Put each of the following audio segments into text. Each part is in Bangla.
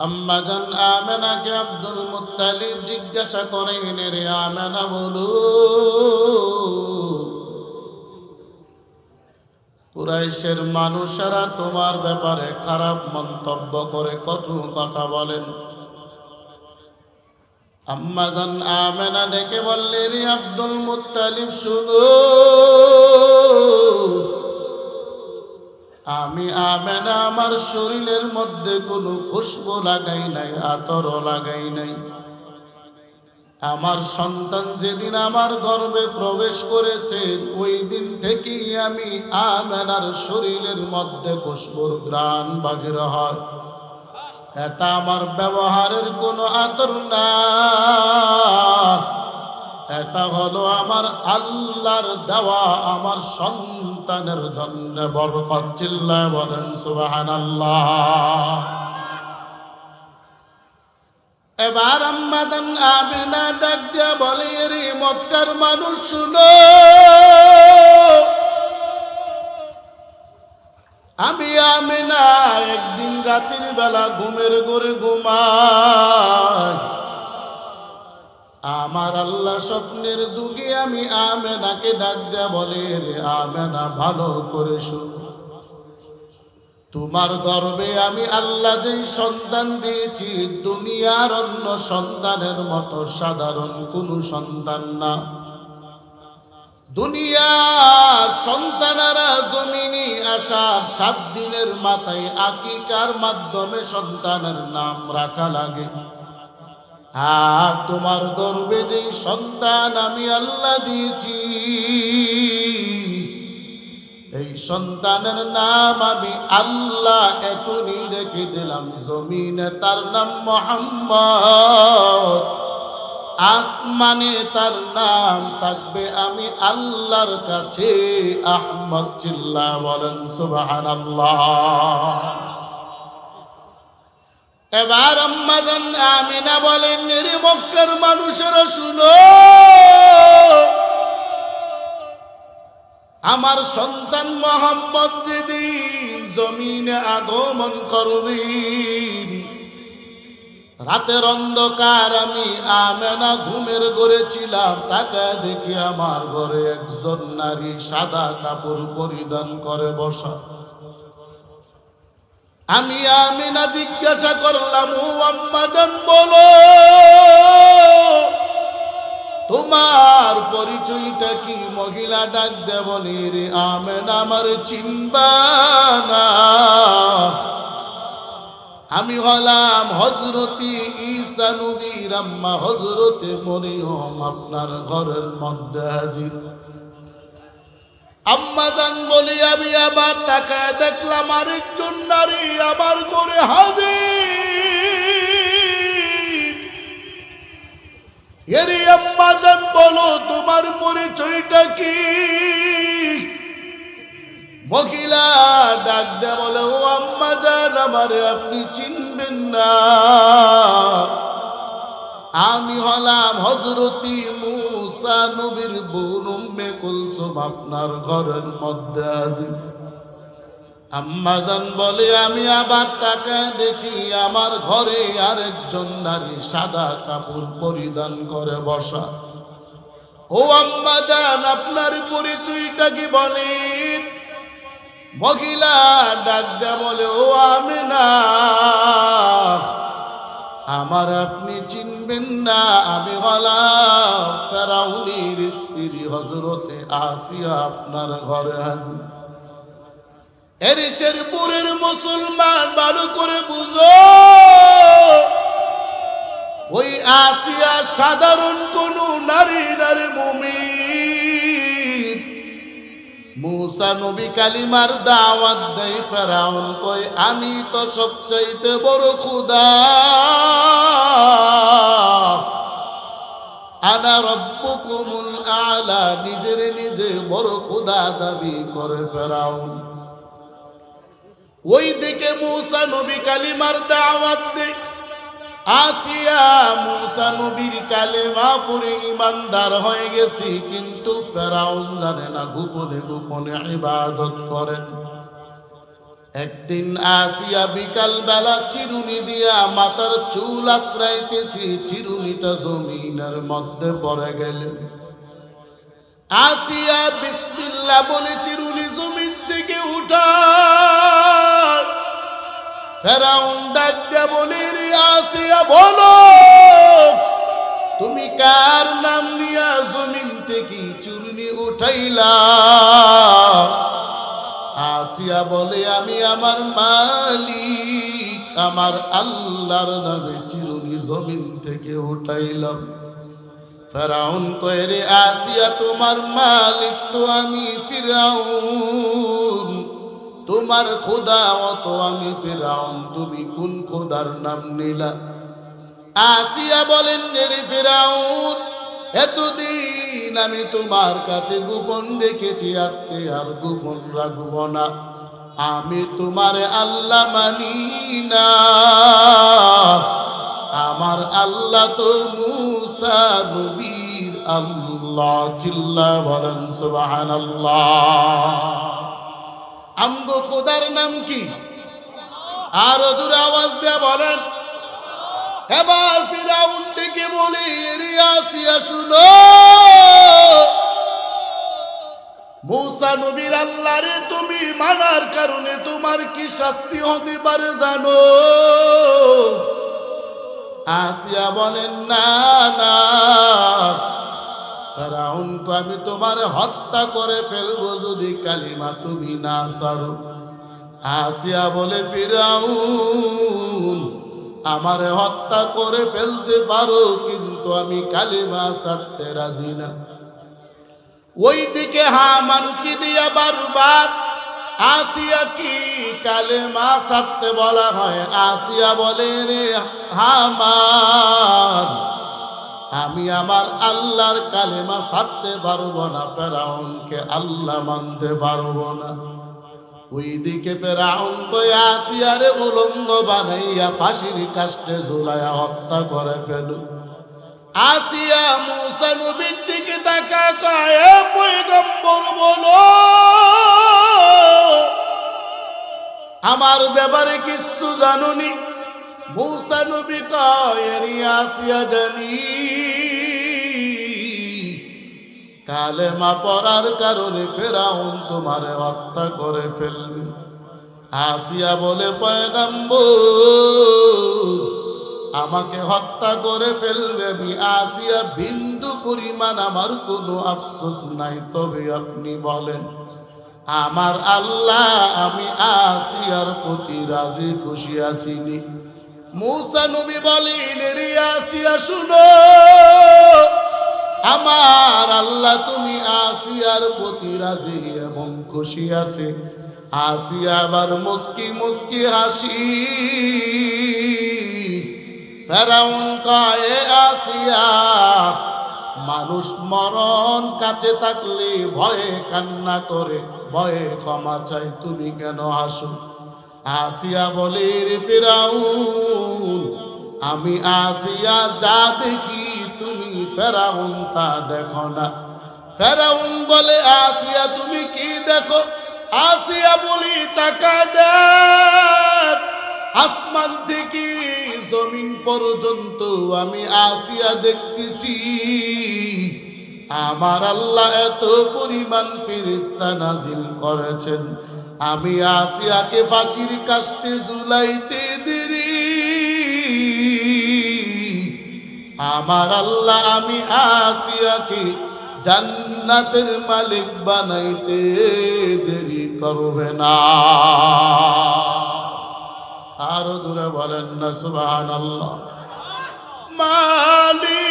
আম্মাজান আমেনাকে আব্দুল মুত্তালিব জিজ্ঞাসা করেন, রে আমেনা বলু, কুরাইশের মানুষেরা তোমার ব্যাপারে খারাপ মন্তব্য করে, কটু কথা বলেন। আম্মাজান আমেনা ডেকে বললে, রে আব্দুল মুত্তালিব শুনো, আমি আমেনা আমার শরীরের মধ্যে কোনো খুশবু লাগাই নাই, আতরও লাগাই নাই। আমার সন্তান যেদিন আমার গর্ভে প্রবেশ করেছে ওই দিন থেকেই আমি আমেনার শরীরের মধ্যে খুশবুর ঘ্রাণ বাহির হয়। এটা আমার ব্যবহারের কোনো আতর না, এটা হলো আমার আল্লাহর দেওয়া আমার সন্তানের জন্য বরকত। চিল্লায় বলেন সুবহানাল্লাহ। এবার আম্মাজান আমেনা ডাক দিয়া বলে, রে মক্কার মানুষ শুনো, আমি আমেনা একদিন রাতের বেলা ঘুমের ঘরে ঘুমাই, আমার আল্লাহ স্বপ্নের যুগে আমি আমেনাকে ডাক দিয়া বলে, রে আমেনা ভালো করে শুনো, তোমার গর্ভে আমি আল্লাহ যেই সন্তান দিয়েছি দুনিয়ার অন্য সন্তানের মতো সাধারণ কোন সন্তান না। দুনিয়ার সন্তানেরা জমিনে আসার 7 দিনের মাথায় আকিকার মাধ্যমে সন্তানের নাম রাখা লাগে, আর তোমার গর্ভে যেই সন্তান আমি আল্লাহ দিয়েছি এই সন্তানের নাম আমি আল্লাহ এখনই রেখে দিলাম জমিনে তার নাম মুহাম্মদ, আসমানে তার নাম থাকবে আমি আল্লাহর কাছে আহমদ। চিল্লা বলেন সুবহানাল্লাহ। এবার আম্মাজান আমিনা বলেন, রে মক্কার মানুষেরা শুনো, আমার সন্তান মুহাম্মদ যেদিন জমিনে আগমন করবেন, রাতের অন্ধকার আমি আমেনা ঘুমের ঘরে ছিলাম, তাকে দেখি আমার ঘরে একজন নারী সাদা কাপড় পরিধান করে বসা। আমি আমেনা জিজ্ঞাসা করলাম, ও আম্মাজান বলো, তোমার পরিচয়টা কি? মহিলা ডাক দে বলি, রে আমেনা আমার চিনবা না, আমি হলাম হযরতে ঈসা নবীর আম্মা হযরতে মরিয়ম আপনার ঘরের মধ্যে হাজির। আম্মাজান বলি, আমি আবার তাকায় দেখলাম আরেকজন নারী আমার ঘরে হাজির। এরে আম্মাজান বলো, তোমার পরিচয়টা কি? মহিলা ডাক দে বলে, ও আম্মাজান আমারে আপনি চিনবেন না, আমি হলাম হযরতে মুসা নবীর বোন উম্মে কুলসুম আপনার ঘরের মধ্যে হাজির। আম্মাজান বলে, আমি আবার তাকায় দেখি আমার ঘরে আরেকজন নারী সাদা কাপড় পরিধান করে বসা। ও আম্মাজান আপনার পরিচয়টা কি বলেন? মহিলা ডাক দে বলে, ও আমেনা আমার আপনি চিনবেন না, আমি হলাম ফেরাউনের স্ত্রী হযরতে আসিয়া আপনার ঘরে হাজির। এর শেরপুরের মুসলমান ভালো করে বুঝো, ওই আসিয়া সাধারণ কোন নারী মুমিন। মুসা নবী কালিমার দাওয়াত দেয়, ফেরাউন কয় আমি তো সবচাইতে বড় খোদা, আনা রব্বুকুমুল আলা, নিজের নিজে বড় খোদা দাবি করে ফেরাউন। ওই দিকে মুসা নবী কালিমার দাওয়াত দেয়, আসিয়া মুসা নবীর কালেমা পড়ে ইমানদার হয়ে গেছি, কিন্তু ফেরাউন জানে না গোপনে গোপনে ইবাদত করেন। একদিন আসিয়া বিকাল বেলা চিরুনি দিয়া মাথার চুল আশ্রাইতেছি, চিরুনিটা জমিনের মধ্যে পড়ে গেলেন। আসিয়া বিসমিল্লাহ বলে চিরুনি জমিন থেকে উঠায়। ফেরাউন ডাক দিয়া বলে, রে আসিয়া বলো, তুমি কার নাম নিয়া জমিন থেকে চিরুনি উঠাইলা? আসিয়া বলে, আমি আমার মালিক আমার আল্লাহর নামে চিরুনি জমিন থেকে উঠাইলাম। ফেরাউন কয়, রে আসিয়া তোমার মালিক তো আমি ফিরাউন, তোমার খোদা তো আমি ফিরাউন, তুমি কোন খোদার নাম নিলা? আসিয়া বলেন, রে ফিরাউন, এতদিন আমি তোমার কাছে গোপন রেখেছি, আজকে আর গোপন রাখব না। আমি তোমার আল্লাহ মানি না, আমার আল্লাহ তো মূসা নবীর আল্লাহ। চিল্লা বলেন সুবহানাল্লাহ। আমগো খোদার নাম কি? আরো জোরে আওয়াজ দিয়ে বলেন। এবার ফিরাউন ডেকে বলে, রে আসিয়া শুনো, মূসা নবীর আল্লাহরে তুমি মানার কারণে তোমার কি শাস্তি হতে পারে জানো? আসিয়া বলেন, না না। ফিরাউন কো, আমি তোমার হত্যা করে ফেলবো যদি কালিমা তুমি না ছাড়ো। আসিয়া বলে, ফিরাউন, আমারে হত্যা করে ফেলতে পারো, কিন্তু আমি কালিমা ছাড়তে রাজি না। ওইদিকে হামানকে দিয়া বারবার আসিয়া কি কালেমা ছাড়তে বলা হয়। আসিয়া বলে, রে হামান, আমি আমার আল্লাহর কালেমা ছাড়তে পারবো না, ফেরাউনকে আল্লাহ মানতে পারবো না। ওইদিকে ফেরাউন কই আসিয়ারে উলঙ্গ বানাইয়া ফাঁসির কাস্টে ঝুলাইয়া হত্যা করে ফেলু। আসিয়া মূসা নবীর দিকে তাকা কয়, পয়গম্বর বলো, আমার ব্যাপারে কিছু জানুনি? মূসা নবী কয়, আসিয়া জানি, কালেমা পড়ার কারণে ফেরাউন তোমারে হত্যা করে ফেলবে। আসিয়া বলে, পয়গম্বর, আমাকে হত্যা করে ফেলবে, আমি আসিয়া বিন্দু পরিমাণ আমার কোনো আফসোস নাই। তবে আপনি বলেন, আমার আল্লাহ আমি আসিয়ার প্রতি রাজি খুশি আসিনি? মূসা নবী বলেন, রে আসিয়া শুনো, আমার আল্লাহ তুমি আসিয়ার প্রতি রাজি এবং খুশি আছে। আসিয়া আবার মুস্কি মুস্কি হাসি। ফেরাউন কয়, আসিয়া, মানুষ মরণ কাছে থাকলে ভয়ে কান্না করে, ভয়ে ক্ষমা চাই, তুমি কেন হাসো? আসিয়া বলে, রে ফিরাউন, আমি আসিয়া যা দেখি তুমি ফেরাউন তা দেখো না। ফেরাউন বলে, আসিয়া তুমি কি দেখো? আসিয়া বলি, তাকা দেখ, আসমান থেকে জমিন পর্যন্ত আমি আসিয়া দেখতেছি। আমার আল্লাহ এত পরিমাণ ফেরেশতা নাজিল করেছেন, আমি আসিয়াকে ফাঁসির কাস্টে ঝুলাইতে দেরি। আমার আল্লাহ আমি আসিয়াকে জান্নাতের মালিক বানাইতে দেরি করবে না। আরো দূরে বলেন না সুবহানাল্লাহ। মালিক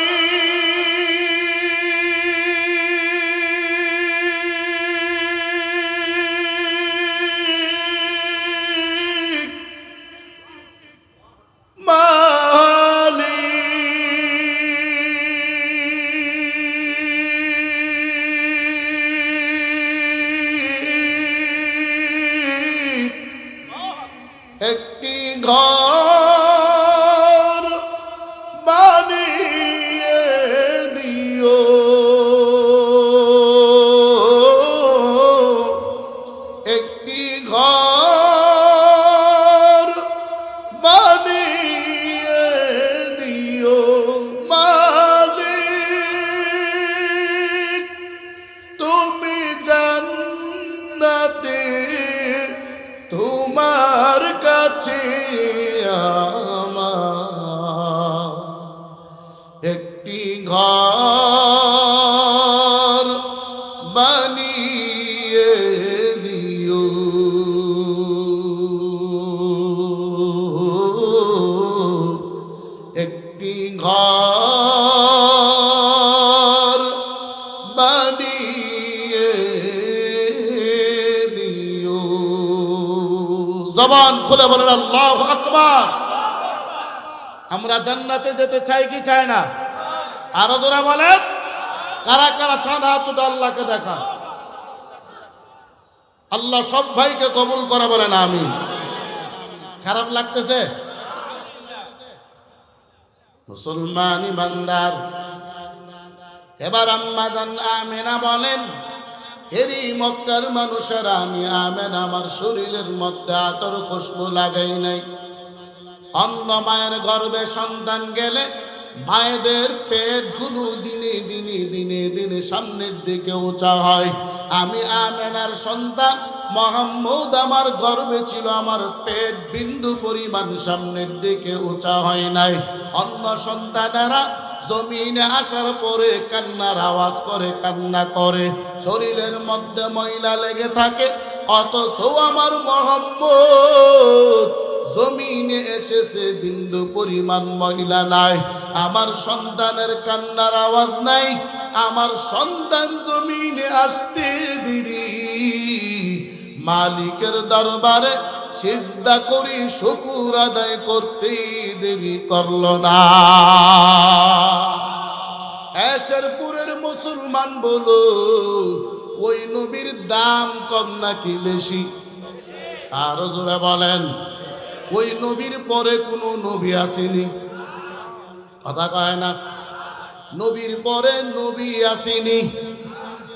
একটি ঘর বানিয়ে ঘর বানিয়ে দিও। জবান খুলে বলেন আল্লাহু আকবার। আমরা জান্নাতে যেতে চাই কি চাই না? আরো জোরে বলেন, কারা কারা চান হাত উঠে আল্লাহকে দেখা। আল্লাহ সব ভাইকে কবুল করে বলেন আমিন। খারাপ লাগতেছে? মুসলমান ইমানদার, এবার আম্মা জান আমেনা বলেন, এরই মক্কার মানুষেরা, আমি আমেনা আমার শরীরের মধ্যে আতর খুশবু লাগাই নাই। অন্য মায়ের গর্ভে সন্তান গেলে মায়েদের পেটগুলো দিনে দিনে দিনে দিনে সামনের দিকে উঁচা হয়। আমি আমেনার সন্তান মোহাম্মদ আমার গর্ভে ছিল, আমার পেট বিন্দু পরিমাণ সামনের দিকে উঁচা হয় নাই। অন্য সন্তানেরা জমিনে আসার পরে কান্নার আওয়াজ করে, কান্না করে, শরীরের মধ্যে ময়লা লেগে থাকে, অথচ আমার মোহাম্মদ জমিনে এসেছে, বিন্দু পরিমাণ ময়লা নাই। আমার সন্তানের কান্নার আওয়াজ নাই, আমার সন্তান জমিনে আসতে দেরি, মালিকের দরবারে সিজদা করি শুকর আদায় করতে দেরি করলো না। এশরপুরের মুসলমান বলো, ওই নবীর দাম কম নাকি বেশি? আরো জোরে বলেন, ওই নবীর পরে কোনো নবী আসেনি? কথা কয় না? নবীর পরে নবী আসেনি।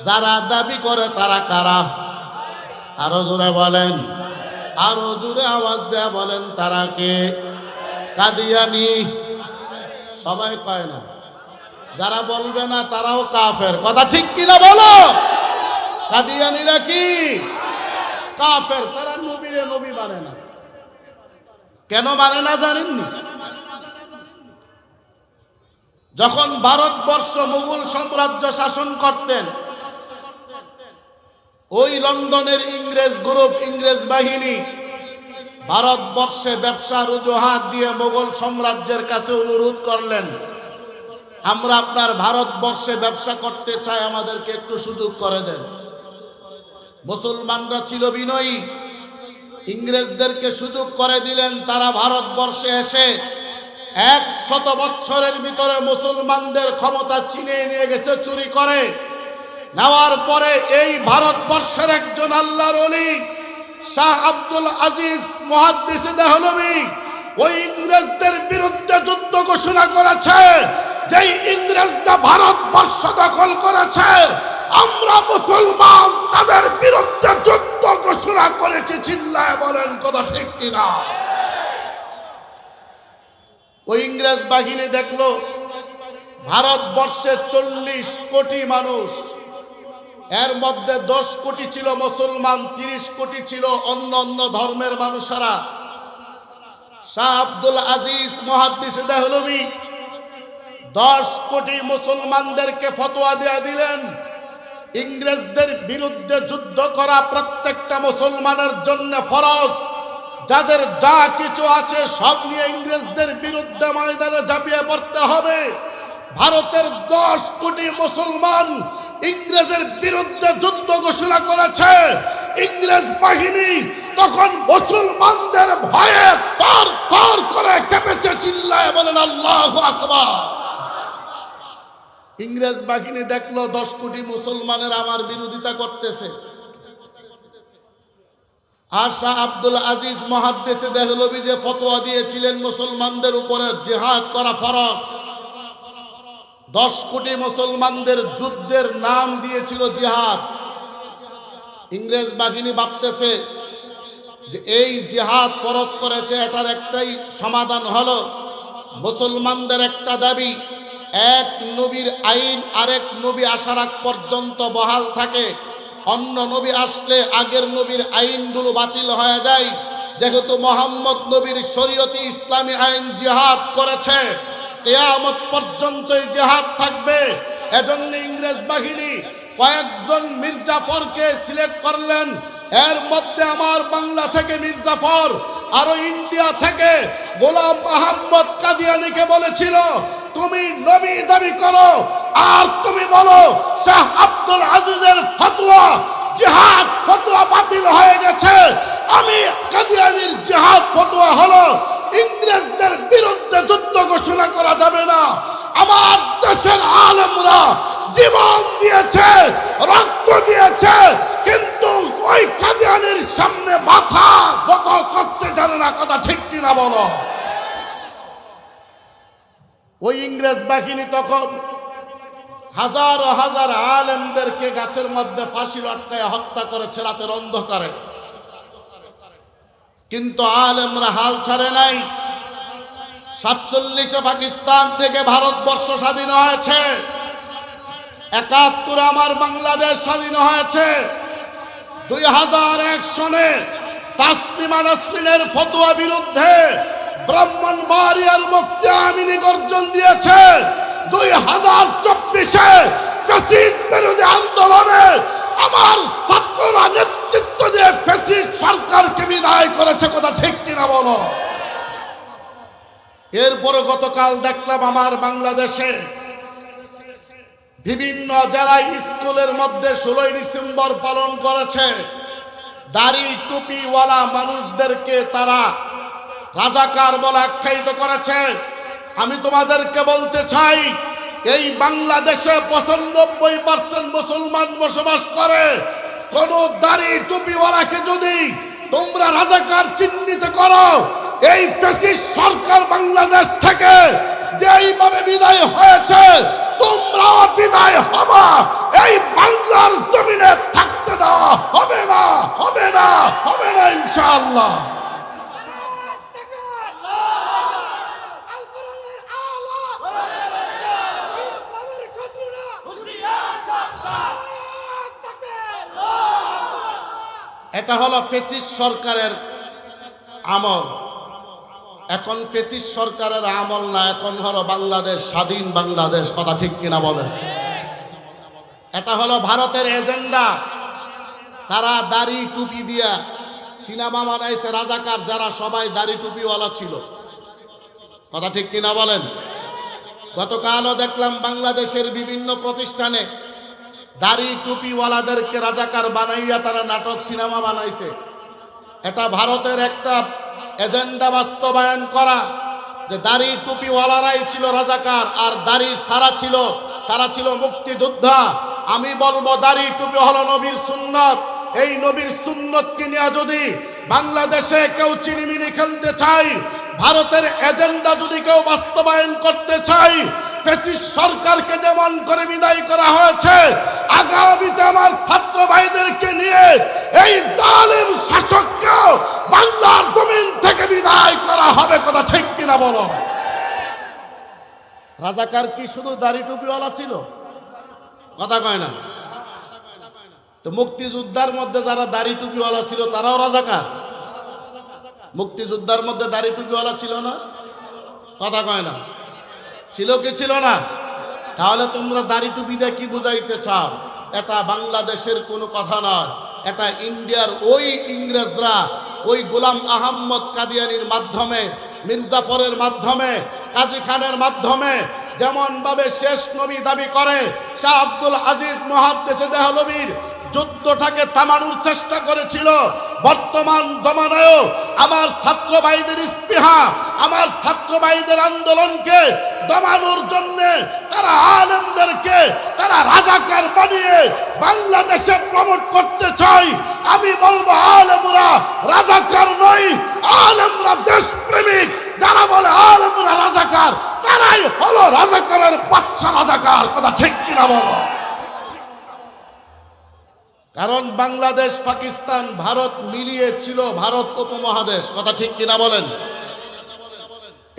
যারা দাবি করে তারা কারা? আরো জোরে বলেন, আরো জোরে আওয়াজ দেয়া বলেন, তারা কে? কাদিয়ানি। সবাই কয় না, যারা বলবে না তারাও কাফের। কথা ঠিক কিনা বলো? কাদিয়ানিরা কি কাফের? তারা নবীরে নবী মানে না। কেন মানে না জানেননি? যখন ভারতবর্ষ মুঘল সাম্রাজ্য শাসন করতেন, ওই লন্ডনের ইংরেজ গ্রুপ, ইংরেজ বাহিনী ভারতবর্ষে ব্যবসার অজুহাত দিয়ে মুঘল সাম্রাজ্যের কাছে অনুরোধ করলেন, আমরা আপনার ভারতবর্ষে ব্যবসা করতে চাই, আমাদেরকে একটু সুযোগ করে দেন। মুসলমানরা ছিল বিনয়ী, ইংরেজদেরকে সুযোগ করে দিলেন। তারা ভারতবর্ষে এসে 100 বছরের ভিতরে মুসলমানদের ক্ষমতা ছিনিয়ে নিয়ে গেছে চুরি করে। নেওয়ার পরে এই ভারতবর্ষের একজন আল্লাহর ওলি শাহ আব্দুল আজিজ মুহাদ্দিসে দেহলভী ওই ইংরেজদের বিরুদ্ধে যুদ্ধ ঘোষণা করেছে। যেই ইংরেজরা ভারতবর্ষ দখল করেছে, আমরা মুসলমান তাদের বিরুদ্ধে যুদ্ধ ঘোষণা করেছি। চিল্লায় বলেন কথা ঠিক কিনা? ওই ইংরেজ বাহিনী দেখলো ভারতবর্ষে 40 কোটি মানুষ, এর মধ্যে 10 কোটি ছিল মুসলমান, 30 কোটি ছিল অন্য অন্য ধর্মের মানুষেরা। শাহ আব্দুল আজিজ মুহাদ্দিসে দেহলভী 10 কোটি মুসলমানদেরকে ফতোয়া দিয়ে দিলেন, ইংরেজদের বিরুদ্ধে যুদ্ধ করা প্রত্যেকটা মুসলমানের জন্য ফরজ। যাদের যা কিছু আছে সব নিয়ে ইংরেজদের বিরুদ্ধে ময়দানে ঝাঁপিয়ে পড়তে হবে। ভারতের 10 কোটি মুসলমান ইংরেজের বিরুদ্ধে যুদ্ধ ঘোষণা করেছে। ইংরেজ বাহিনী তখন মুসলমানদের ভয়ে থর থর করে কেঁপেছে। চিল্লায় বলেন আল্লাহু আকবার। ইংরেজ বাহিনী দেখলো 10 কোটি মুসলমানের আমার বিরোধিতা করতেছে। আর শাহ আব্দুল আজিজ মুহাদ্দিসে দেহলভী যে ফতোয়া দিয়েছিলেন মুসলমানদের উপরে জিহাদ করা ফরজ, 10 কোটি মুসলমানদের যুদ্ধের নাম দিয়েছিল জিহাদ। ইংরেজ বাহিনী ভাবতেছে যে এই জিহাদ ফরজ করেছে, এটার একটাই সমাধান হলো মুসলমানদের একটা দাবি, এক নবীর আইন আরেক নবী আসার আগ পর্যন্ত বহাল থাকে। অন্য নবী আসলে আগের নবীর আইনগুলো বাতিল হয়ে যায়। যেহেতু মোহাম্মদ নবীর শরীয়তে ইসলামী আইন জিহাদ করেছে, কিয়ামত পর্যন্ত এই জিহাদ থাকবে। এজন্য ইংরেজ বাহিনী কয়েকজন মির্জাফরকে সিলেক্ট করলেন। এর মধ্যে আমার বাংলা থেকে মির্জাফর, আরো ইন্ডিয়া থেকে গোলাম মোহাম্মদ কাদিয়ানীকে বলেছিল, তুমি নবী দাবি করো আর তুমি বলো শাহ আব্দুল আজিজের ফতোয়া জিহাদ ফতোয়া বাতিল হয়ে গেছে। আমি কাদিয়ানীর জিহাদ ফতোয়া হলো ইংরেজদের বিরুদ্ধে যুদ্ধ ঘোষণা করা যাবে না। আমার দেশের আলেমরা জীবন দিয়েছে, রক্ত দিয়েছে, কিন্তু ওই কাদিয়ানীর সামনে মাথা নত করতে জানে না। কথা ঠিক কিনা বলো? ওই ইংরেজ বাহিনী তখন হাজার হাজার আলেমদেরকে গাছের মধ্যে ফাঁসি লটকায় হত্যা করেছে রাতের অন্ধকারে, কিন্তু আলেমরা হাল ছাড়ে নাই। 47-এ পাকিস্তান থেকে ভারতবর্ষ স্বাধীন হয়েছে, 71 আমার বাংলাদেশ স্বাধীন হয়েছে, 2001 সনে তাসলিমা নাসরিনের ফতোয়া বিরুদ্ধে ব্রাহ্মণবাড়িয়ার মুফতি আমিনী গর্জন দিয়েছে। 2024-এ ফ্যাসিস্ট বিরোধী আন্দোলনে আমার ছাত্ররা নেতৃত্ব দিয়ে ফ্যাসিস্ট সরকারকে বিদায় করেছে। কথা ঠিক কিনা বলো? এরপরে গতকাল দেখলাম আমার বাংলাদেশে বিভিন্ন যারা স্কুলের মধ্যে 16 ডিসেম্বর পালন করেছে, দাড়ি টুপিওয়ালা মানুষদেরকে তারা রাজাকার বলে আখ্যায়িত করেছে। আমি তোমাদেরকে বলতে চাই, এই বাংলাদেশে 95% মুসলমান বসবাস করে। কোন দাড়ি টুপিওয়ালাকে যদি তোমরা রাজাকার চিহ্নিত করো, এই ফ্যাসিস্ট সরকার বাংলাদেশ থেকে যেইভাবে বিদায় হয়েছে তোমরাও বিদায় হবা। এই বাংলার জমিনে থাকতে দেওয়া হবে না, হবে না, হবে না ইনশাআল্লাহ। এটা হলো ফ্যাসিস্ট সরকারের আমল। এখন ফ্যাসিস্ট সরকারের আমল না, এখন হলো বাংলাদেশ স্বাধীন বাংলাদেশ। কথা ঠিক কিনা বলেন? এটা হলো ভারতের এজেন্ডা। তারা দাড়ি টুপি দিয়া সিনেমা বানাইছে রাজাকার, যারা সবাই দাড়ি টুপিওয়ালা ছিল। কথা ঠিক কিনা বলেন? গতকালও দেখলাম বাংলাদেশের বিভিন্ন প্রতিষ্ঠানে দাড়ি টুপিওয়ালাদেরকে রাজাকার বানাইয়া তারা নাটক সিনেমা বানাইছে। এটা ভারতের একটা এজেন্ডা বাস্তবায়ন করা, যে দাড়ি টুপিওয়ালারাই ছিল রাজাকার আর দাড়ি ছাড়া ছিল তারা ছিল মুক্তিযোদ্ধা। আমি বলবো দাড়ি টুপি হলো নবীর সুন্নত। এই নবীর সুন্নতকে নিয়ে যদি বাংলাদেশে কেউ চিনিমিনি খেলতে চায়, ভারতের এজেন্ডা যদি কেউ বাস্তবায়ন করতে চায়, ফ্যাসিস্ট সরকারকে যেমন করে বিদায় করা হয়েছে, আগামীতে আমার ছাত্র ভাইদেরকে নিয়ে এই জালিম শাসককেও বাংলার জমিন থেকে বিদায় করা হবে। কথা ঠিক কিনা বলো? রাজাকার কি শুধু দাড়ি টুপিওয়ালা ছিল? কথা কয় না তো? মুক্তিযোদ্ধার মধ্যে যারা দাড়ি টুপিওয়ালা ছিল তারাও রাজাকার? মুক্তিযোদ্ধার মধ্যে দাড়ি টুপিওয়ালা ছিল না? কথা কয় না? ছিল কি ছিল না? তাহলে তোমরা দাড়ি টুপি দিয়ে কি বুঝাইতে চাও? এটা বাংলাদেশের কোনো কথা নয়, এটা ইন্ডিয়ার ওই ইংরেজরা ওই গোলাম আহমদ কাদিয়ানির মাধ্যমে, মির্জাফরের মাধ্যমে, কাজী খানের মাধ্যমে যেমন ভাবে শেষ নবী দাবি করে, শাহ আব্দুল আজিজ মুহাদ্দিস দেহলভীর যুদ্ধটাকে থামানোর চেষ্টা করেছিল। বর্তমান জমানায়ও আমার ছাত্র ভাইদের স্পৃহা, আমার ছাত্র ভাইদের আন্দোলনকে দমানোর জন্য তারা আলেমদেরকে তারা রাজাকার বানিয়ে বাংলাদেশে প্রমোট করতে চায়। আমি বলবো আলেমরা রাজাকার নয়, আলেমরা দেশপ্রেমিক। যারা বলে আলেমরা রাজাকার, তারাই হলো রাজাকারের বাচ্চা রাজাকার। কথা ঠিক কিনা বলো? কারণ বাংলাদেশ, পাকিস্তান, ভারত মিলিয়ে ছিল ভারত উপমহাদেশ। কথা ঠিক কিনা বলেন?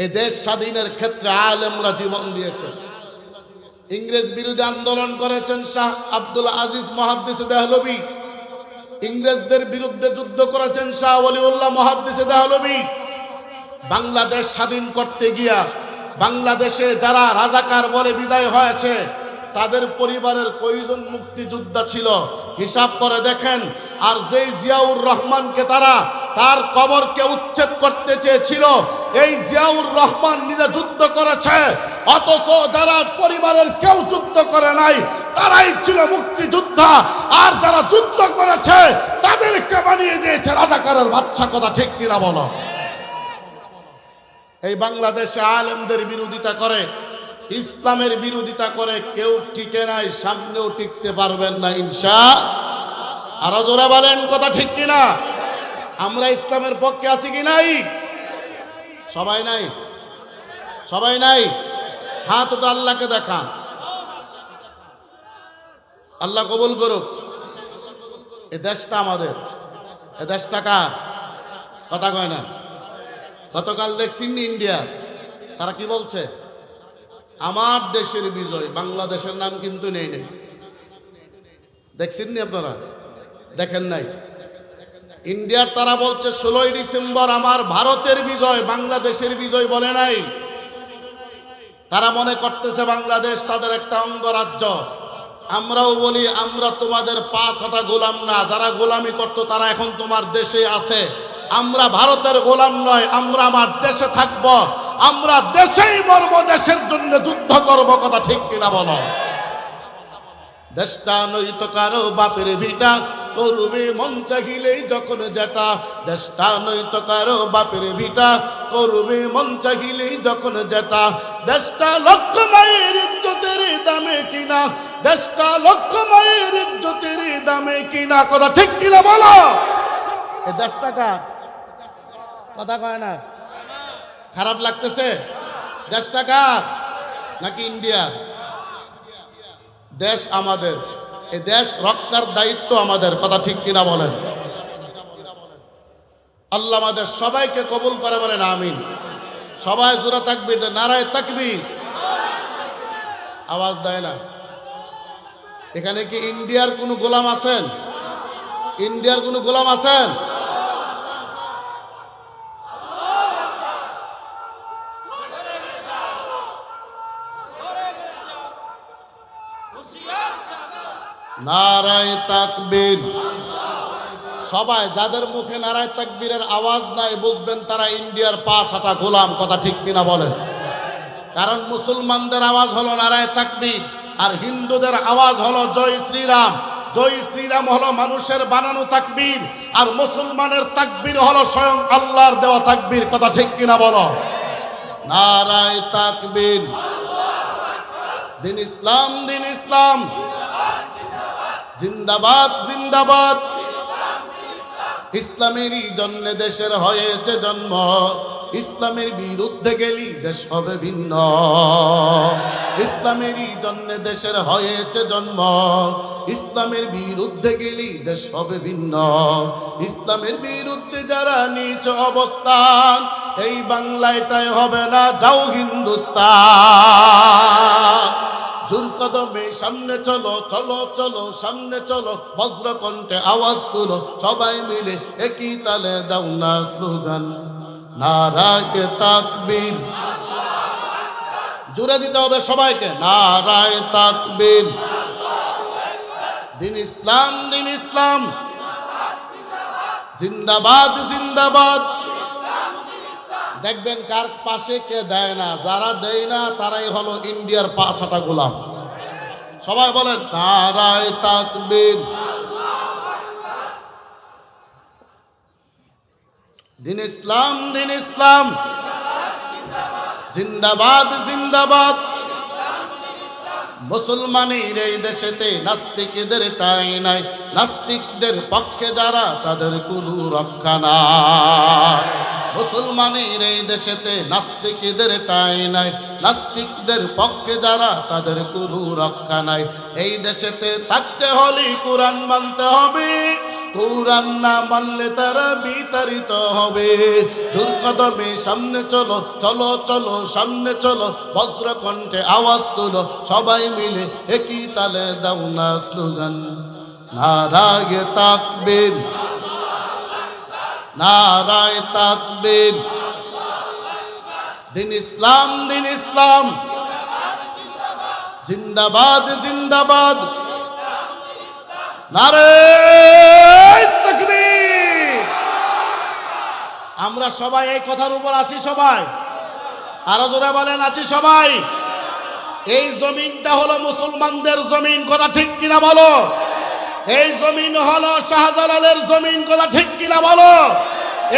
এই দেশ স্বাধীনের ক্ষেত্রে আলেমরা জীবন দিয়েছে। ইংরেজ বিরোধী আন্দোলন করেছেন শাহ আব্দুল আজিজ মুহাদ্দিস দেহলভী, ইংরেজদের বিরুদ্ধে যুদ্ধ করেছেন শাহ ওলিউল্লাহ মুহাদ্দিস দেহলভী। বাংলাদেশ স্বাধীন করতে গিয়া বাংলাদেশে যারা রাজাকার বলে বিদায় হয়েছে, তাদের পরিবারের কয়জন মুক্তিযোদ্ধা ছিল হিসাব করে দেখেন। আর যেই জিয়াউর রহমানকে তারা তার কবরকে উচ্ছেদ করতে চেয়েছিল। এই জিয়াউর রহমান নিজে যুদ্ধ করেছে, অথচ যারা পরিবারের কেউ যুদ্ধ করে নাই তারাই ছিল মুক্তিযোদ্ধা। আর যারা যুদ্ধ করেছে তাদেরকে বানিয়ে দিয়েছে রাজাকারের বাচ্চা। কথা ঠিক কিনা বলো? এই বাংলাদেশে আলেমদের বিরোধিতা করে, ইসলামের বিরোধিতা করে কেউ টিকে নাই, সামনেও টিকতে পারবেন না ইনশাআল্লাহ। আরো জোরে বলেন কথা ঠিক কিনা? আমরা ইসলামের পক্ষে আছি কি নাই? সবাই নাই, সবাই নাই। হাত ওটা আল্লাহকে দেখান, আল্লাহ কবুল করুক। এ দেশটা আমাদের, এ দেশটা কার? কথা কয় না। গতকাল দেখছি ইন্ডিয়া, তারা কি বলছে? আমার দেশের বিজয়, বাংলাদেশের নাম কিন্তু নেই নেই। দেখছেন নি আপনারা? দেখেন নাই? ইন্ডিয়ার তারা বলছে 16ই ডিসেম্বর আমার ভারতের বিজয়, বাংলাদেশের বিজয় বলে নাই। তারা মনে করতেছে বাংলাদেশ তাদের একটা অঙ্গরাজ্য। আমরাও বলি আমরা তোমাদের 5-6টা গোলাম না, যারা গোলামি করতো তারা এখন তোমার দেশে আছে। আমরা ভারতের গোলাম নয়, আমরা আমার দেশে থাকব, আমরা দেশেই মরব, দেশের জন্য যুদ্ধ করব। কথা ঠিক কিনা বলো? দেশটা নয়তো কারো বাপের ভিটা, করবে মন চাহিলেই যখন যেটা। দেশটা নয়তো কারো বাপের ভিটা, করবে মন চাহিলেই যখন যেটা। দেশটা লক্ষ মায়ের ইজ্জতের দামে কিনা, দেশটা লক্ষ মায়ের ইজ্জতের দামে কিনা। কথা ঠিক কিনা বলো? এই দেশটা কার? কথা কয় না। খারাপ লাগতেছে? দেশটা কার? নাকি ইন্ডিয়া? দেশ আমাদের, এই দেশ রক্ষার দায়িত্ব আমাদের। কথা ঠিক কিনা বলেন? আল্লাহ আমাদের সবাইকে কবুল করে বলেন আমিন। সবাই জোরে তাকবীর, নারায়ে তাকবীর। আওয়াজ দেয় না। এখানে কি ইন্ডিয়ার কোনো গোলাম আছেন? ইন্ডিয়ার কোনো গোলাম আছেন? নারায়ে তাকবীর। সবাই যাদের মুখে নারায়ে তাকবীরের আওয়াজ নাই বুঝবেন তারা ইন্ডিয়ার 5-6টা গোলাম। কথা ঠিক কিনা বলেন? কারণ মুসলমানদের আওয়াজ হলো নারায়ে তাকবীর, আর হিন্দুদের আওয়াজ হলো জয় শ্রীরাম। জয় শ্রীরাম হলো মানুষের বানানো তাকবীর, আর মুসলমানের তাকবীর হলো স্বয়ং আল্লাহর দেওয়া তাকবীর। কথা ঠিক কিনা বলো? নারায়ে তাকবীর। দিন ইসলাম, দিন ইসলাম জিন্দাবাদ, জিন্দাবাদ। ইসলামেরই জন্য দেশের হয়েছে জন্ম, ইসলামের বিরুদ্ধে গেলি দেশ হবে ভিন্ন। ইসলামেরই জন্য দেশের হয়েছে জন্ম, ইসলামের বিরুদ্ধে গেলি দেশ হবে ভিন্ন। ইসলামের বিরুদ্ধে যারা নিচ অবস্থান, এই বাংলাটায় হবে না, যাও হিন্দুস্তান। জোর কদমে সামনে চলো, চলো চলো সামনে চলো, বজ্র কণ্ঠে আওয়াজ তুলো, সবাই মিলে একই তালে দাও না স্লোগান নারায়ে তাকবীর। জোরে দিতে হবে সবাইকে, নারায়ে তাকবীর। দিন ইসলাম, দিন ইসলাম জিন্দাবাদ, জিন্দাবাদ। দেখবেন কার পাশে কে দেয় না, যারা দেয় না তারাই হলো ইন্ডিয়ার 5-6টা গোলাম। সবাই বলেন নারায়ে তাকবীর। দিন ইসলাম, দিন ইসলাম জিন্দাবাদ, জিন্দাবাদ। মুসলমানের এই দেশেতে নাস্তিকদের ঠাঁই নাই, নাস্তিকদের পক্ষে যারা তাদের কোনো রক্ষা নাই। মুসলমানের এই দেশেতে নাস্তিকদের ঠাঁই নাই, নাস্তিকদের পক্ষে যারা তাদের কোনো রক্ষা নাই। এই দেশেতে থাকতে হলে কোরআন মানতে হবে, কোরআন না মানলে তারা বিতাড়িত হবে। দুর্কদমে সামনে চলো, চলো চলো সামনে চলো, বজ্র কণ্ঠে আওয়াজ তুলো, সবাই মিলে একই তালে দাও না স্লোগান নারায়ে তাকবীর, নারায়ে তাকবীর। দিন ইসলাম, দিন ইসলাম জিন্দাবাদ, জিন্দাবাদ। নারায়ে তাকবীর, নারায়ে তাকবীর। দিন ইসলাম, দিন ইসলাম জিন্দাবাদ, জিন্দাবাদ। মুসলমানের এই দেশেতে নাস্তিকদের ঠাঁই নাই, নাস্তিকদের পক্ষে যারা তাদের কোনো রক্ষা নাই। মুসলমানের এই দেশেতে নাস্তিকদের ঠাঁই নাই, নাস্তিকদের পক্ষে যারা তাদের কোনো রক্ষা নাই। এই দেশেতে থাকতে হলে কোরআন মানতে হবে, কোরআন না মানলে তারা বিতাড়িত হবে। দুর্কদমে সামনে চলো, চলো চলো সামনে চলো, বজ্র কণ্ঠে আওয়াজ তুলো, সবাই মিলে একই তালে দাও না স্লোগান নারায়ে তাকবীর, নারায়ে তাকবীর। দিন ইসলাম, দিন ইসলাম জিন্দাবাদ, জিন্দাবাদ। আমরা সবাই এই কথার উপর আছি সবাই? আরো জোরে বলেন আছি সবাই? এই জমিনটা হলো মুসলমানদের জমিন, কথা ঠিক কিনা বলো? এই জমিন হলো শাহজালালের জমিন, কথা ঠিক কিনা বলো?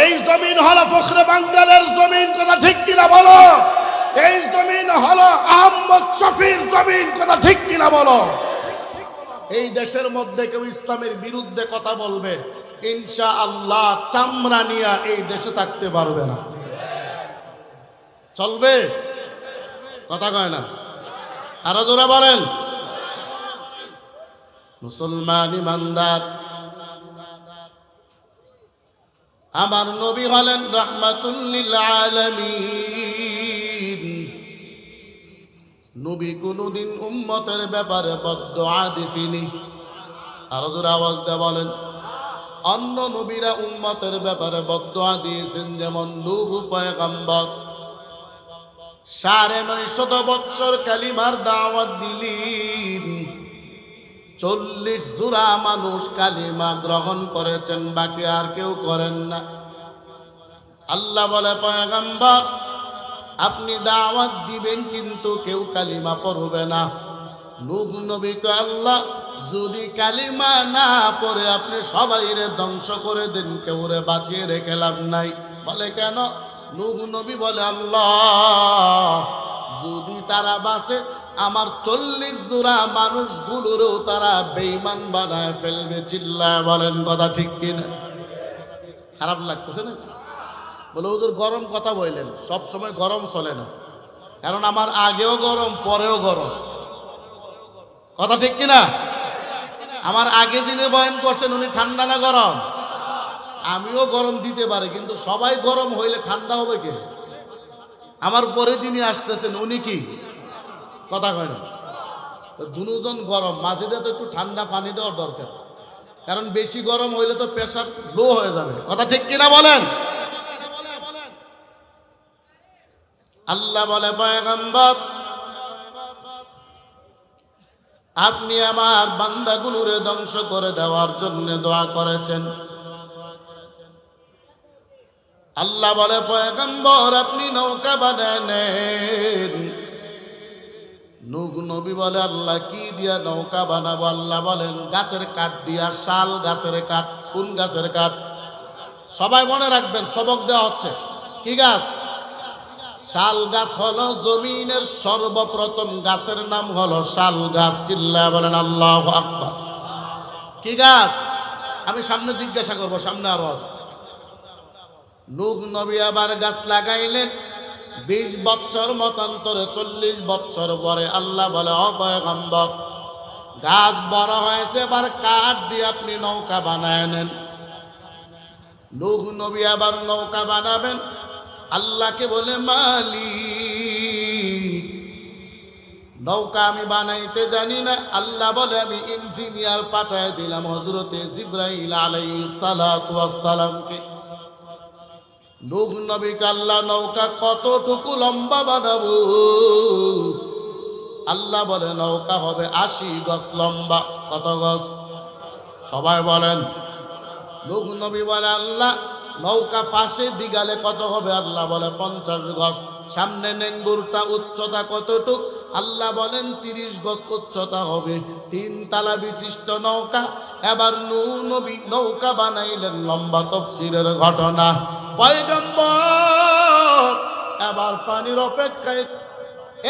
এই জমিন হলো ফখরে বাঙ্গালের জমিন, কথা ঠিক কিনা বলো? এই জমিন হলো আহমদ শফির জমিন, কথা ঠিক কিনা বলো? এই দেশের মধ্যে কেউ ইসলামের বিরুদ্ধে কথা বলবে, ইনশাআল্লাহ চামড়া নিয়ে এই দেশে থাকতে পারবে না। চলবে? কথা কয় না? আরো জোরে বলেন। মুসলমান ইমানদার, আমার নবী হলেন রাহমাতুল লিল আলামিন। নবী কোনদিন উম্মতের ব্যাপারে বদদুআ দিছেনি? আরো জোরে আওয়াজ দিয়ে বলেন। অন্য নবীরা উম্মতের ব্যাপারে বদদুআ দিয়েছেন, যেমন নূহ পয়গম্বর ৯৫০ বছর কালিমার দাওয়াত দিলেন, ৪০ জোড়া মানুষ কালিমা গ্রহণ করেছেন, বাকি আর কেউ করেন না। আল্লাহ বলে, পয়গম্বর আপনি দাওয়াত দিবেন কিন্তু কেউ কালিমা পড়বে না। নূহ নবীকে আল্লাহ যদি কালিমা না পড়ে আপনি সবাইরে ধ্বংস করে দেন, কেউ রে বাঁচিয়ে রেখে লাভ নাই। বলে কেন? নূহ নবী বলে, আল্লাহ যদি তারা বাঁচে আমার ৪০ জোড়া মানুষগুলোরও তারা বেঈমান বানায় ফেলবে। চিল্লায় বলেন কথা ঠিক কিনা? খারাপ লাগতেছে না? বলে হুজুর গরম কথা বললেন, সব সময় গরম চলে না, কারণ আমার আগেও গরম পরেও গরম। কথা ঠিক কিনা? আমার আগে যিনি বয়ান করছেন উনি ঠান্ডা না গরম? আমিও গরম দিতে পারি, কিন্তু সবাই গরম হইলে ঠান্ডা হবে কে? আমার পরে যিনি আসতেছেন উনি কি? কথা কয় না? তো দুজন গরম, মাঝিদের তো একটু ঠান্ডা পানি দেওয়ার দরকার, কারণ বেশি গরম হইলে তো প্রেসার লো হয়ে যাবে। কথা ঠিক কিনা বলেন? আল্লাহ বলে, পয়গম্বর আপনি আমার বান্দাগুলোরে ধ্বংস করে দেওয়ার জন্য দোয়া করেছেন। আল্লাহ বলে, পয়গম্বর আপনি নৌকা বানায় নেন। নূহ নবী বলে, আল্লাহ কি দিয়া নৌকা বানাবো? আল্লাহ বলেন, গাছের কাঠ দিয়া। শাল গাছের কাঠ। কোন গাছের কাঠ? সবাই মনে রাখবেন, সবক দেওয়া হচ্ছে। কি গাছ? শাল গাছ হলো জমিনের সর্বপ্রথম গাছের নাম হলো শাল গাছ। চিল্লায়া বলেন আল্লাহু আকবার। কি গাছ? আমি সামনে জিজ্ঞাসা করবো, সামনে আরো আছে। নূহ নবী আবার গাছ লাগাইলেন। ২০ বছর মতান্তরে ৪০ বছর পরে আল্লাহ বলে, ও পয়গম্বর গাছ বড় হয়েছে, এবার কাঠ দিয়ে আপনি নৌকা বানায় নেন। নূহ নবী আবার নৌকা বানাবেন। আল্লাহকে বলে, মালিক নৌকা আমি বানাইতে জানি না। আল্লাহ বলে, আমি ইঞ্জিনিয়ার পাঠায় দিলাম হযরতে জিবরাইল আলাইহিস সালাতু ওয়াস সালামকে। নূহ নবীকে আল্লাহ নৌকা কতটুকু লম্বা বানাবো? আল্লাহ বলে, নৌকা হবে ৮০ গজ লম্বা। কত গজ? সবাই বলেন। নূহ নবী বলে, আল্লাহ নৌকা পাশে দিগালে কত হবে? আল্লাহ বলে ৫০ গজ। সামনে নেঙ্গুরটা উচ্চতা কতটুক? আল্লাহ বলেন ৩০ গজ উচ্চতা হবে। ৩ তলা বিশিষ্ট নৌকা। এবার নূহ নবী নৌকা বানাইলেন। লম্বা তাফসীরের ঘটনা। পয়গম্বর এবার পানির অপেক্ষায়।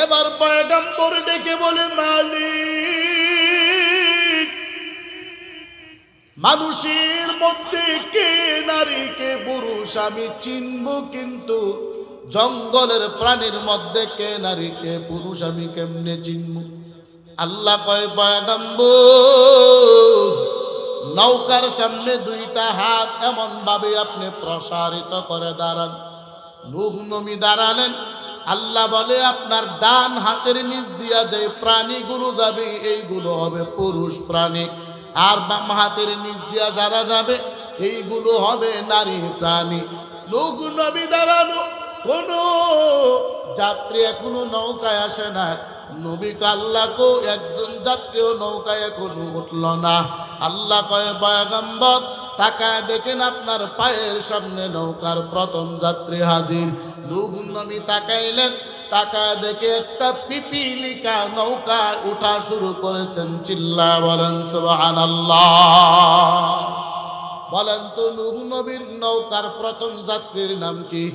এবার পয়গম্বর ডেকে বলে, মালিক মানুষের মধ্যে কে নারী কে পুরুষ আমি চিনব, কিন্তু জঙ্গলের প্রাণীর মধ্যে কে নারী কে পুরুষ আমি কেমনে চিনব? আল্লাহ কয়, পয়গম্বর নৌকার সামনে ২টা হাত এমন ভাবে আপনি প্রসারিত করে দাঁড়ান। নূহ নবী দাঁড়ালেন। আল্লাহ বলে, আপনার ডান হাতের নিচ দিয়া যে প্রাণীগুলো যাবে এইগুলো হবে পুরুষ প্রাণী, আর বাম হাতের নিচ দিয়া যারা যাবে এইগুলো হবে নারী প্রাণী। নূহ নবী দাঁড়ানো, কোন যাত্রী এখনো নৌকায় আসে না। নবী আল্লাহকেও একজন যাত্রীও নৌকায় এখনো উঠল না। আল্লাহ কয়, পয়গম্বর তাকায় দেখেন আপনার পায়ের সামনে নৌকার প্রথম যাত্রী হাজির। নূহ নবী তাকাইলেন, তাকায় দেখে একটা পিপিলিকা নৌকায় উঠা শুরু করেছেন। চিল্লায় বলেন সুবহানাল্লাহ। বলেন তো নূহ নবীর নৌকার প্রথম যাত্রীর নাম কি?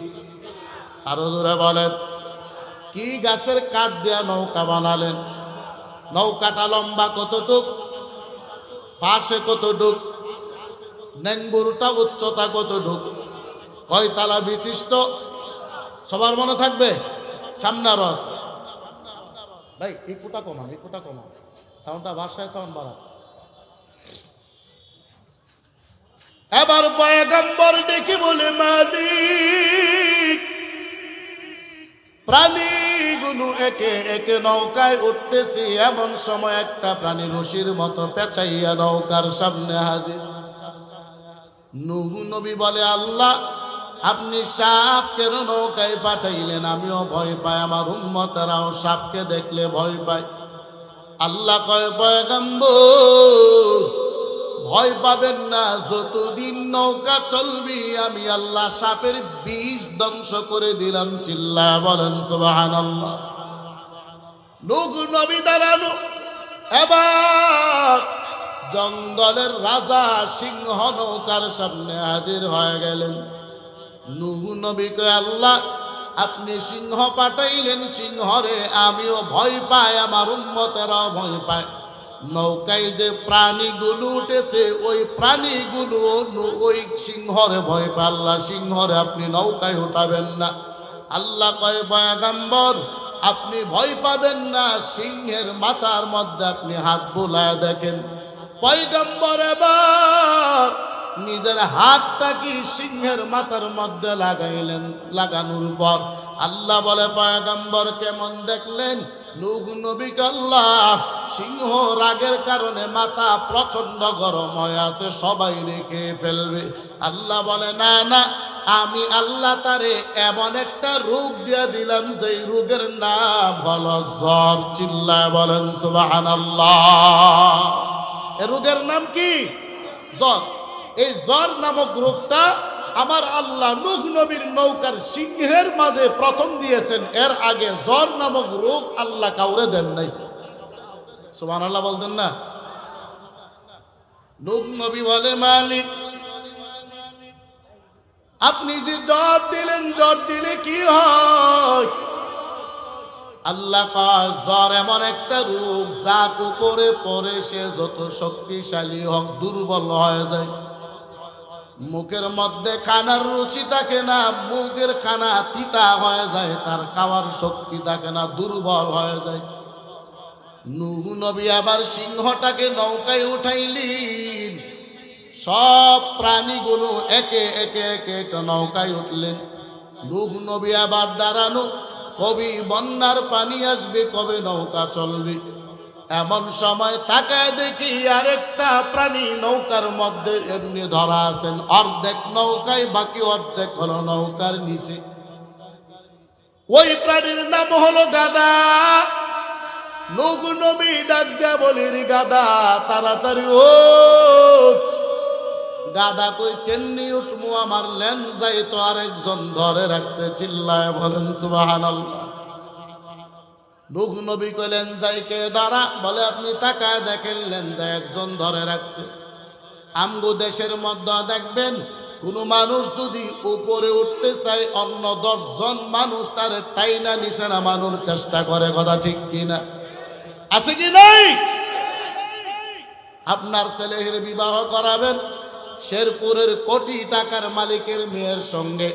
আরো জোরে বলেন। কি গাছের কাঠ দিয়া নৌকা বানালেন? নৌকাটা লম্বা কতটুক, পাশে কতটুক, নেঙ্গুরটা উচ্চতা কতটুক, কয়তলা বিশিষ্ট? সবার মনে থাকবে? সামনে আরো আছে ভাই, ইকুটা কমান, ইকুটা কমান, সাউন্ডটা বাসায় সাউন্ড বাড়া। এবার পয়গম্বর ডেকে বলে, মালিক, প্রাণীগুলো একে একে নৌকায় উঠতেছে, এমন সময় একটা প্রাণী রশির মতো পেঁচাইয়া নৌকার সামনে হাজির। নূহ নবী বলে, আল্লাহ, আপনি সাপ কেন নৌকায় পাঠাইলেন? আমিও ভয় পাই, আমার উম্মতেরাও সাপকে দেখলে ভয় পায়। আল্লাহ কয়, পয়গম্বর ভয় পাবেন না, যতদিন নৌকা চলবি আমি আল্লাহ সাপের বিষ ধ্বংস করে দিলাম। চিল্লায় বলেন সুবহানাল্লাহ। নূহ নবী দাঁড়ানো। এবার জঙ্গলের রাজা সিংহ নৌকার সামনে হাজির হয়ে গেলেন। নূহ নবী কয়, আল্লাহ, আপনি সিংহ পাঠাইলেন, সিংহরে আমিও ভয় পাই, আমার উম্মতেরাও ভয় পায়। নৌকায় যে প্রাণীগুলো উঠেছে ওই প্রাণীগুলো ওই সিংহরে ভয় পায়। আল্লাহ, সিংহরে আপনি নৌকায় উঠাবেন না। আল্লাহ কয়, পয়গম্বর, আপনি ভয় পাবেন না, সিংহের মাথার মধ্যে আপনি হাত বুলায় দেখেন। পয়গম্বর এবার নিজের হাতটা কি সিংহের মাথার মধ্যে লাগাইলেন। লাগানোর পর আল্লাহ বলে, পয়গম্বর কেমন দেখলেন? নূহ নবীকে আল্লাহ, সিংহ রাগের কারণে মাথা প্রচন্ড গরম হয়ে আছে, সবাই রেখে ফেলবে। আল্লাহ বলে, না না, আমি আল্লাহ তারে এমন একটা রোগ দিয়ে দিলাম যেই রোগের নাম হলো জ্বর। চিল্লায় বলেন সুবহানাল্লাহ। এই রোগের নাম কি? জ্বর। এই জ্বর নামক রোগটা আমার আল্লাহ নূহ নবীর নৌকার সিংহের মাঝে প্রথম দিয়েছেন। এর আগে জ্বর নামক রোগ আল্লাহ কাউরে দেন নাই। সুবহানাল্লাহ বলতেন না? নূহ নবী বলে, মালিক, আপনি যে জ্বর দিলেন, জ্বর দিলে কি হয়? আল্লাহ কয়, জ্বর এমন একটা রোগ যা উপরে পড়ে সে যত শক্তিশালী হোক দুর্বল হয়ে যায়। মুখের মধ্যে খানার রুচি থাকে না, মুখের খানা তিতা হয়ে যায়, তার খাওয়ার শক্তি থাকে না, দুর্বল হয়ে যায়। নূহ নবী আবার সিংহটাকে নৌকায় উঠাইলেন। সব প্রাণীগুলো একে একে একে একে নৌকায় উঠলেন। নূহ নবী আবার দাঁড়ানো। কবি বন্যার পানি আসবে, কবে নৌকা চলবে। এমন সময় তাকায় দেখি আরেকটা প্রাণী নৌকার মধ্যে এমনি ধরা আছেন, অর্ধেক নৌকায়, বাকি অর্ধেক হলো নৌকার নিচে। ওই প্রাণীর নাম হলো গাধা। নূহ নবী ডাক দিয়া বলির, গাধা তাড়াতাড়ি ওঠ। গাধা কই, কেমনি উঠমু? আমার লেনজাই তো আরেকজন ধরে রাখছে। চিল্লায় বলেন সুবহানাল্লাহ। নূহ নবী কই, লেনজাইকে দাঁড়া। বলে, আপনি তাকায় দেখেন, লেনজাই একজন ধরে রাখছে। আমগো দেশের মধ্যে দেখবেন, কোন মানুষ যদি উপরে উঠতে চায়, অন্য 10 জন মানুষ তার টাইনা নিচে নামানোর চেষ্টা করে। কথা ঠিক কিনা? আছে কি নাই? আপনার ছেলের বিবাহ করাবেন শেরপুরের কোটি টাকার মালিকের মেয়ের সঙ্গে,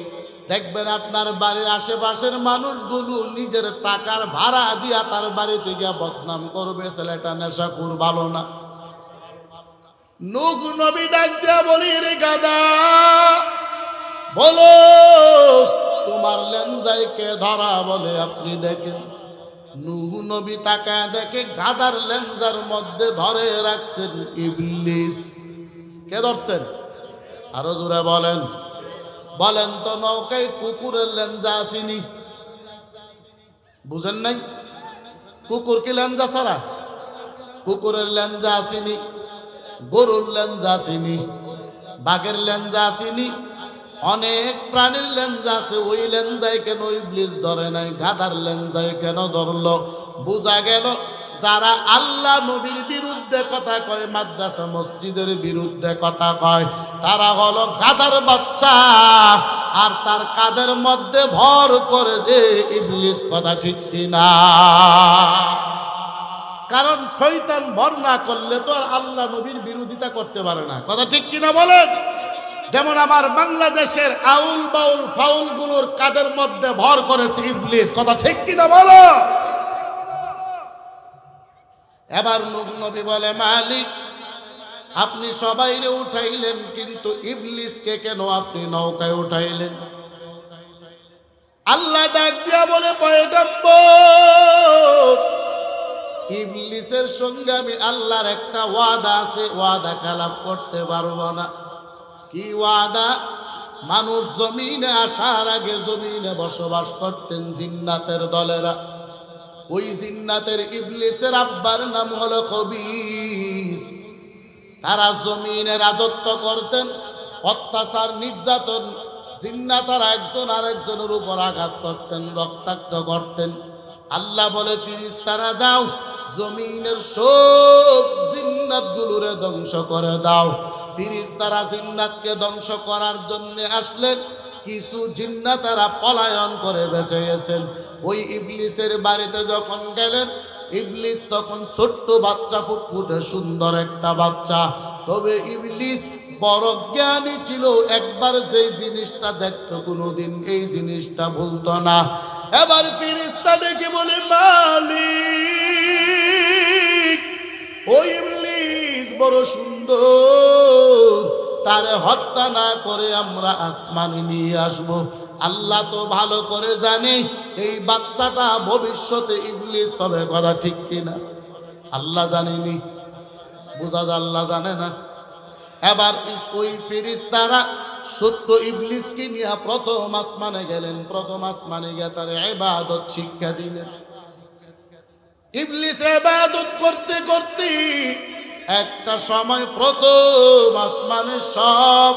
দেখবেন আপনার বাড়ির আশেপাশের মানুষগুলো নিজের টাকার ভাড়া দিয়া তার বাড়িতে গিয়া বদনাম করবে, ছেলেটা নেশাখোর, ভালো না। নূহ নবী ডাক দিয়া বলি, রে গাধা, বলো তোমার লেনজাইকে ধরা। বলে, আপনি দেখেন। নূহ নবী তাকায় দেখে গাধার লেনজার মধ্যে ধরে রাখছেন ইবলিস। কে ধরছেন? আরো জোরে বলেন। বলেন তো, নৌকায় কুকুরের লেনজা আসেনি? বুঝেন নাই? কুকুর কি লেনজা ছাড়া? কুকুরের লেনজা আসেনি, গরুর লেনজা আসেনি, বাঘের লেঞ্জা আসেনি, অনেক প্রাণীর লেঞ্জা আছে, ওই লেঞ্জায় কেন ইবলিস ধরে নাই? গাধার লেঞ্জায় কেন ধরলো? বোঝা গেল যারা আল্লাহ নবীর বিরুদ্ধে কথা কয়, মাদ্রাসা মসজিদের বিরুদ্ধে কথা কয়, তারা হলো গাধার বাচ্চা, আর তার কাদের মধ্যে ভর করে যে ইবলিস। কথা ঠিক কিনা? কারণ শয়তান ভর না করলে তো আর আল্লাহ নবীর বিরোধিতা করতে পারে না। কথা ঠিক কিনা বলেন? যেমন আমার বাংলাদেশের আউল বাউল ফাউল গুলোর কাদের মধ্যে ভর করেছে ইবলিস। কথা ঠিক কিনা বলো? এবার নূহ নবী বলে, মালিক আপনি সবাইরে উঠাইলেন, কিন্তু ইবলিসকে কেন আপনি নৌকায় উঠাইলেন? আল্লাহ ডাক দিয়া বলে, পয়গম্বর, ইবলিসের সঙ্গে আমি আল্লাহর একটা ওয়াদা আছে, ওয়াদা খেলাপ করতে পারবো না। কি ওয়াদা? মানুষ জমিনে আসার আগে জমিনে বসবাস করতেন জিন্নাতের দলেরা। ওই জিন্নাতের ইবলিসের আব্বার নাম হলো খবিস। তারা জমিনে রাজত্ব করতেন, অত্যাচার নির্যাতন, জিন্নাতারা একজন আরেকজনের উপর আঘাত করতেন, রক্তাক্ত করতেন। আল্লাহ বলে, ফিরিস্তারা যাও, জমিনের সব জিন্নাত গুলোরে ধ্বংস করে দাও। ফিরিস্তারা জিন্নাতকে ধ্বংস করার জন্য আসলেন, কিছু জিন্নাতারা পলায়ন করে বেঁচে গেছেন। ওই ইবলিসের বাড়িতে যখন গেলেন, ইবলিস তখন ছোট্ট বাচ্চা, ফুটফুটে সুন্দর একটা বাচ্চা। তবে ইবলিস বড় জ্ঞানী ছিল, একবার যেই জিনিসটা দেখতো কোনোদিন এই জিনিসটা ভুলতো না। এবার ফিরিস্তা ডেকে বলে, মালিক ওই ইবলিস বড় সুন্দর, তারে হত্যা না করে আমরা আসমানে নিয়ে আসবো। আল্লাহ তো ভালো করে জানে এই বাচ্চাটা ভবিষ্যতে ইবলিস হবে। কথা ঠিক কিনা? আল্লাহ জানেনি? বোঝা যায় আল্লাহ জানে না। এবার ওই ফেরেশতারা ছোট্ট ইবলিসকে নিয়ে প্রথম আসমানে গেলেন। প্রথম আসমানে গিয়ে তার ইবাদত শিক্ষা দিলেন। ইবলিস ইবাদত করতে করতে একটা সময় প্রথম আসমানে সব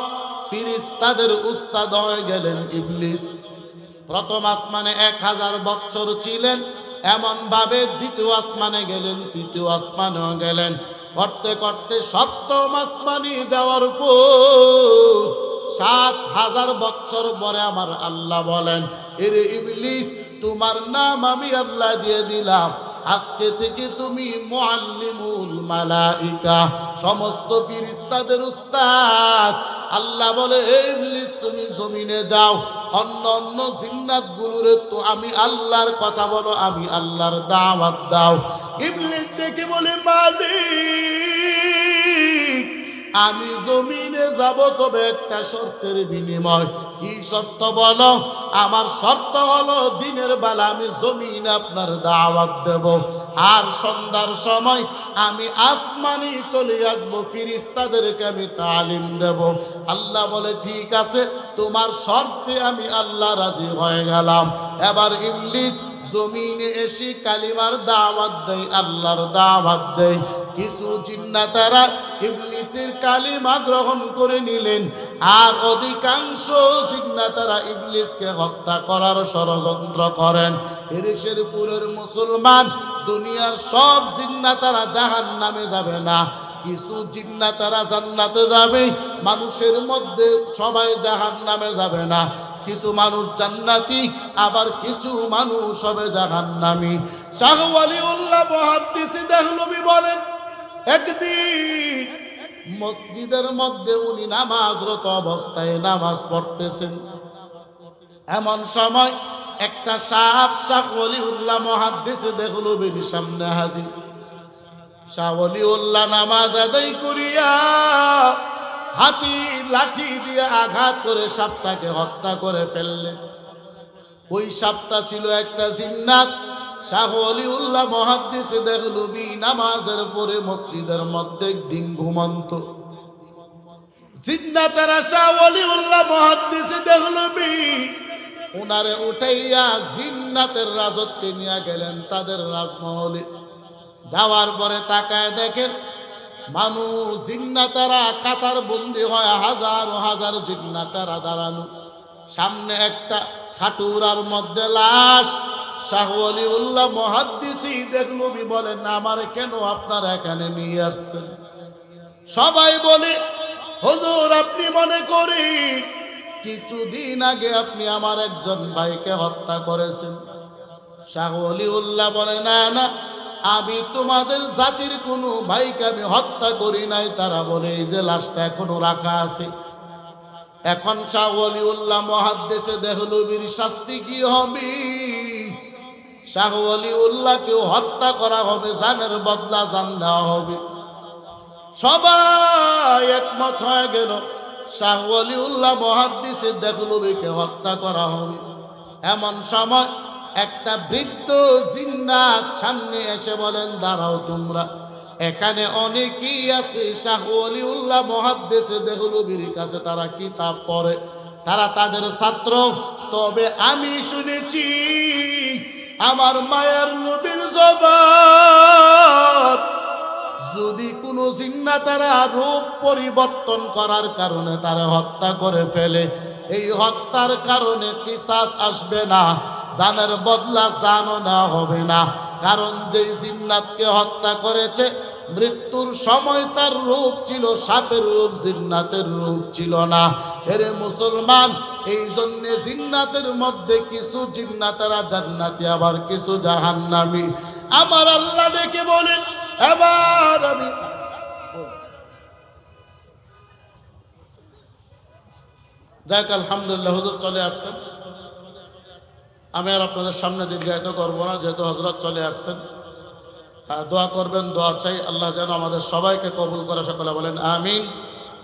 ফেরেশতাদের উস্তাদ হয়ে গেলেন ইবলিস। প্রথম আসমানে 1000 বছর ছিলেন, এমন ভাবে দ্বিতীয় আসমানে গেলেন, তৃতীয় আসমানেও গেলেন। করতে করতে সপ্তম আসমানে যাওয়ার পর 7000 বছর পরে আমার আল্লাহ বলেন, এরে ইবলিস, তোমার নাম আমি আল্লাহ দিয়ে দিলাম, আজকে থেকে তুমি মুআল্লিমুল মালাইকা, সমস্ত ফেরেশতাদের উস্তাদ। আল্লাহ বলে, হে ইবলিস, তুমি জমিনে যাও, অন্য অন্য জিন্নাত গুলোরে তো আমি আল্লাহর কথা বলো, আমি আল্লাহর দাওয়াত দাও। ইবলিস দেখে বলে, মালিক আমি জমিনে যাব, তবে একটা শর্তের বিনিময়। কি শর্ত বলো? আমার শর্ত হলো দিনের বেলা আমি জমিনে আপনার দাওয়াত দেব, আর সন্ধ্যার সময় আমি আসমানে চলে আসব, ফেরেশতাদেরকে আমি তালিম দেব। আল্লাহ বলে, ঠিক আছে, তোমার শর্তে আমি আল্লাহ রাজি হয়ে গেলাম। এবার ইবলিস জমিনে এসে কালিমার দাওয়াত দেয়, আল্লাহর দাওয়াত দেয়। কিছু জিন্নাতারা ইবলিসের কালিমা গ্রহণ করে নিলেন, আর অধিকাংশ জিন্নাতারা ইবলিসকে হত্যা করার ষড়যন্ত্র করেন। এরিশেরপুরের মুসলমান, দুনিয়ার সব জিন্নাতারা জাহান্নামে যাবে না, কিছু জিন্নাতারা জান্নাতে যাবে। মানুষের মধ্যে সবাই জাহান্নামে যাবে না, কিছু মানুষ জান্নাতি, আবার কিছু মানুষ হবে জাহান্নামী। শাহ ওয়ালিউল্লাহ মুহাদ্দিস দেহলভী বলেন, একদিন মসজিদের মধ্যে উনি নামাজরত অবস্থায় নামাজ পড়তেছেন। এমন সময় একটা সাপ শাহ ওয়ালিউল্লাহ মুহাদ্দিস দেহলভীর সামনে হাজির। শাহ ওয়ালিউল্লাহ নামাজ আদায় করিয়া হাতি লাঠি দিয়ে আঘাত করে সাপটাকে হত্যা করে ফেললেন। ওই সাপটা ছিল একটা জিন্নাত। শাহ ওয়ালিউল্লাহ মুহাদ্দিস দেহলভী নামাজের পরে মসজিদের মধ্যে দিন ঘুমন্ত। জিন্নাতেরা শাহ ওয়ালিউল্লাহ মুহাদ্দিস দেহলভী উনারে উঠাইয়া জিন্নাতের রাজত্বে নিয়ে গেলেন তাদের রাজমহলে। যাওয়ার পরে তাকায় দেখেন মানুষ জিন্নাতারা কাতার বন্দি হয়, হাজার হাজার জিন্নাতারা দাঁড়ানো, সামনে একটা খাটুরার মধ্যে লাশ। শাহ ওয়ালিউল্লাহ মুহাদ্দিসি দেখলবি বলেন, আমার কেন আপনারা এখানে নিয়ে আসছেন? সবাই বলে, হুজুর আপনি মনে করি কিছুদিন আগে আপনি আমার একজন ভাইকে হত্যা করেছেন। শাহ ওয়ালিউল্লাহ বলে, না না, আমি তোমাদের জাতির কোনো ভাইকে আমি হত্যা করি নাই। তারা বলে, এই যে লাশটা এখনো রাখা আছে। এখন শাহ ওয়ালিউল্লাহ মুহাদ্দিসে দেহলভির শাস্তি কি হবে? শাহ ওয়ালিউল্লাহকেও হত্যা করা হবে, জানের বদলা জান দেওয়া হবে। সবাই একমত হয়ে গেল, শাহ ওয়ালিউল্লাহ মুহাদ্দিসে দেহলভিকে হত্যা করা হবে। এমন সময় একটা বৃদ্ধ জিন্নাত সামনে এসে বলেন, দাঁড়াও তোমরা, এখানে অনেকেই আছে শাহ ওয়ালিউল্লাহ মুহাদ্দিসে দেহলভির কাছে তারা কিতাব পড়ে, তারা তাদের ছাত্র। তবে আমি শুনেছি আমার মায়ের নবীর জবান, যদি কোনো জিন্নাতারা রূপ পরিবর্তন করার কারণে তারা হত্যা করে ফেলে, এই হত্যার কারণে কিসাস আসবে না, জানের বদলা জানও না হবে না। কারণ যেই জিন্নাতকে হত্যা করেছে মৃত্যুর সময় তার রূপ ছিল সাপের রূপ, জিন্নাতের রূপ ছিল না। এরে মুসলমান, এই জন্য জিন্নাতের মধ্যে কিছু জিন্নাতেরা জান্নাতি, আবার কিছু জাহান্নামী। আমার আল্লাহ ডেকে বলেন, এবার আমি যাক আলহামদুলিল্লাহ, হুজুর চলে আসছেন। আমি আর আপনাদের সামনে দীর্ঘায়িত করবো না, যেহেতু হযরত চলে আসছেন। দোয়া করবেন, দোয়া চাই আল্লাহ যেন আমাদের সবাইকে কবুল করে। সকলে বলেন আমিন।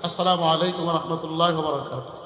আসসালামু আলাইকুম ওয়া রাহমাতুল্লাহি ওয়া বারাকাতুহু।